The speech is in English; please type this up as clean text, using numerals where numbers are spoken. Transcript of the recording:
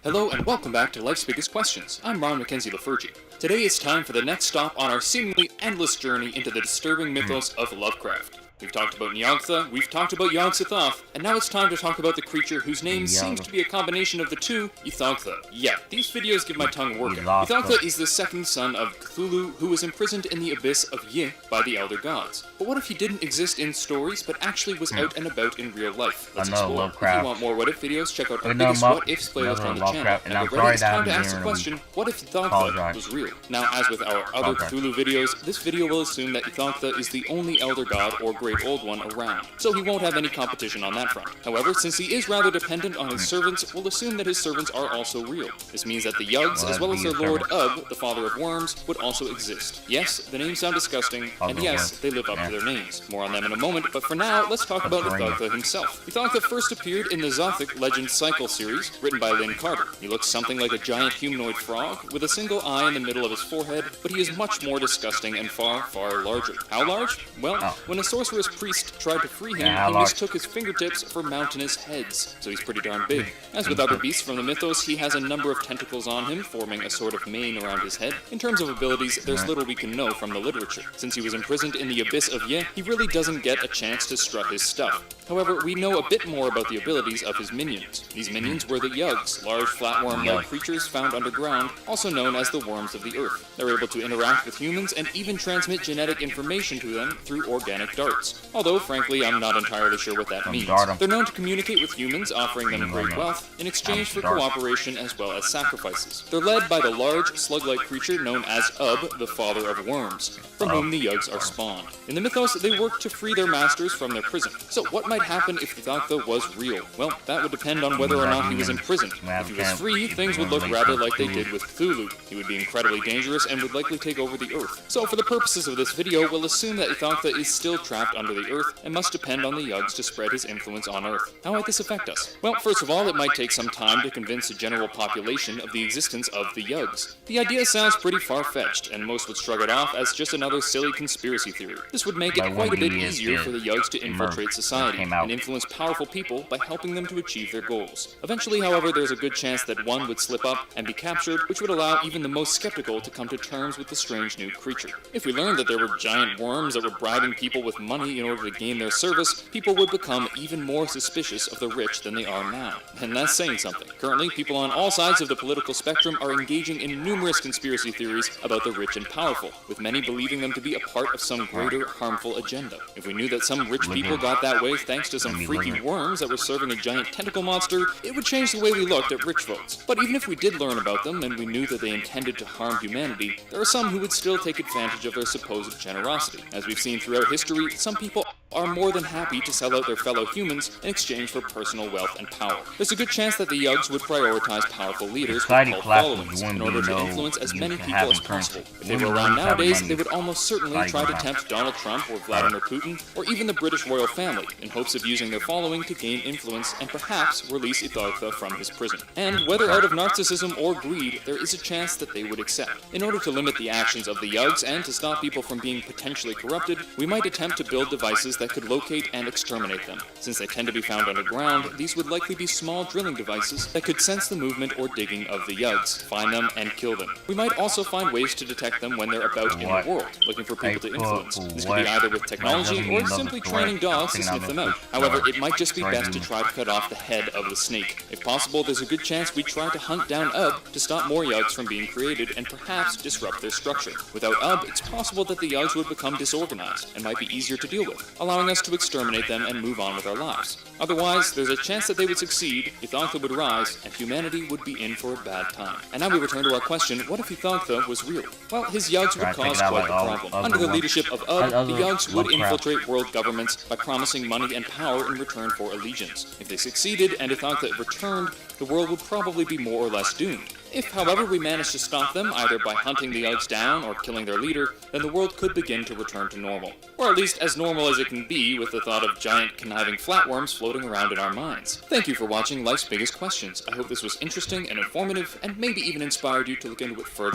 Hello and welcome back to Life's Biggest Questions. I'm Ron Mackenzie Lafergie. Today it's time for the next stop on our seemingly endless journey into the disturbing mythos of Lovecraft. We've talked about Ythogtha, we've talked about Ythogtha, and now it's time to talk about the creature whose name seems to be a combination of the two, Ythogtha. Yeah, these videos give my tongue working. Ythogtha is the second son of Cthulhu, who was imprisoned in the abyss of Yi by the Elder Gods. But what if he didn't exist in stories, but actually was out and about in real life? Let's explore. If you want more What If videos, check out our biggest What Ifs playlist on the channel. And we're ready, it's time to ask the question, what if Ythogtha was real? Now, as with our other Cthulhu videos, this video will assume that Ythogtha is the only Elder God or Great Old One around, so he won't have any competition on that front. However, since he is rather dependent on his servants, we'll assume that his servants are also real. This means that the Yuggs, as well as their lord Ub, the father of worms, would also exist. Yes, the names sound disgusting, and yes, they live up to their names. More on them in a moment, but for now, let's talk about Ythogtha himself. Ythogtha first appeared in the Ythogthic Legend Cycle series, written by Lynn Carter. He looks something like a giant humanoid frog, with a single eye in the middle of his forehead, but he is much more disgusting and far, far larger. How large? Well, when a sorceress priest tried to free him, he mistook his fingertips for mountainous heads, so he's pretty darn big. As with other beasts from the mythos, he has a number of tentacles on him, forming a sort of mane around his head. In terms of abilities, there's little we can know from the literature. Since he was imprisoned in the abyss of Yi, he really doesn't get a chance to strut his stuff. However, we know a bit more about the abilities of his minions. These minions were the Yuggs, large flatworm-like creatures found underground, also known as the worms of the earth. They're able to interact with humans and even transmit genetic information to them through organic darts. Although, frankly, I'm not entirely sure what that means. They're known to communicate with humans, offering them great wealth in exchange for cooperation as well as sacrifices. They're led by the large, slug-like creature known as Ub, the father of worms, from whom the Yuggs are spawned. In the mythos, they work to free their masters from their prison. So what might happen if Ythogtha was real? Well, that would depend on whether or not he was imprisoned. If he was free, things would look rather like they did with Cthulhu. He would be incredibly dangerous and would likely take over the earth. So for the purposes of this video, we'll assume that Ythogtha is still trapped under the earth and must depend on the Yuggs to spread his influence on Earth. How might this affect us? Well, first of all, it might take some time to convince the general population of the existence of the Yuggs. The idea sounds pretty far-fetched, and most would shrug it off as just another silly conspiracy theory. This would make it quite a bit easier for the Yuggs to infiltrate society and influence powerful people by helping them to achieve their goals. Eventually, however, there's a good chance that one would slip up and be captured, which would allow even the most skeptical to come to terms with the strange new creature. If we learned that there were giant worms that were bribing people with money in order to gain their service, people would become even more suspicious of the rich than they are now. And that's saying something. Currently, people on all sides of the political spectrum are engaging in numerous conspiracy theories about the rich and powerful, with many believing them to be a part of some greater, harmful agenda. If we knew that some rich people got that way thanks to some freaky worms that were serving a giant tentacle monster, it would change the way we looked at rich folks. But even if we did learn about them and we knew that they intended to harm humanity, there are some who would still take advantage of their supposed generosity. As we've seen throughout history, some people are more than happy to sell out their fellow humans in exchange for personal wealth and power. There's a good chance that the Yuggs would prioritize powerful leaders with cult followings in order to influence as many people as possible. If they were around nowadays, they would almost certainly try to tempt Donald Trump or Vladimir Putin or even the British royal family in hopes of using their following to gain influence and perhaps release Ythogtha from his prison. And whether out of narcissism or greed, there is a chance that they would accept. In order to limit the actions of the Yuggs and to stop people from being potentially corrupted, we might attempt to build devices that could locate and exterminate them. Since they tend to be found underground, these would likely be small drilling devices that could sense the movement or digging of the Yuggs, find them, and kill them. We might also find ways to detect them when they're about in the world, looking for people to influence. This could be either with technology or simply training dogs to sniff them out. However, it might just be best to try to cut off the head of the snake. If possible, there's a good chance we'd try to hunt down Ub to stop more Yuggs from being created and perhaps disrupt their structure. Without Ub, it's possible that the Yuggs would become disorganized and might be easier to deal with, allowing us to exterminate them and move on with our lives. Otherwise, there's a chance that they would succeed, Ythogtha would rise, and humanity would be in for a bad time. And now we return to our question, what if Ythogtha was real? Well, his Yuggs would cause quite a problem. Under the leadership of Ub, the Yuggs would infiltrate world governments by promising money and power in return for allegiance. If they succeeded and Ythogtha returned, the world would probably be more or less doomed. If, however, we manage to stop them, either by hunting the Yuggs down or killing their leader, then the world could begin to return to normal. Or at least as normal as it can be with the thought of giant conniving flatworms floating around in our minds. Thank you for watching Life's Biggest Questions. I hope this was interesting and informative, and maybe even inspired you to look into it further.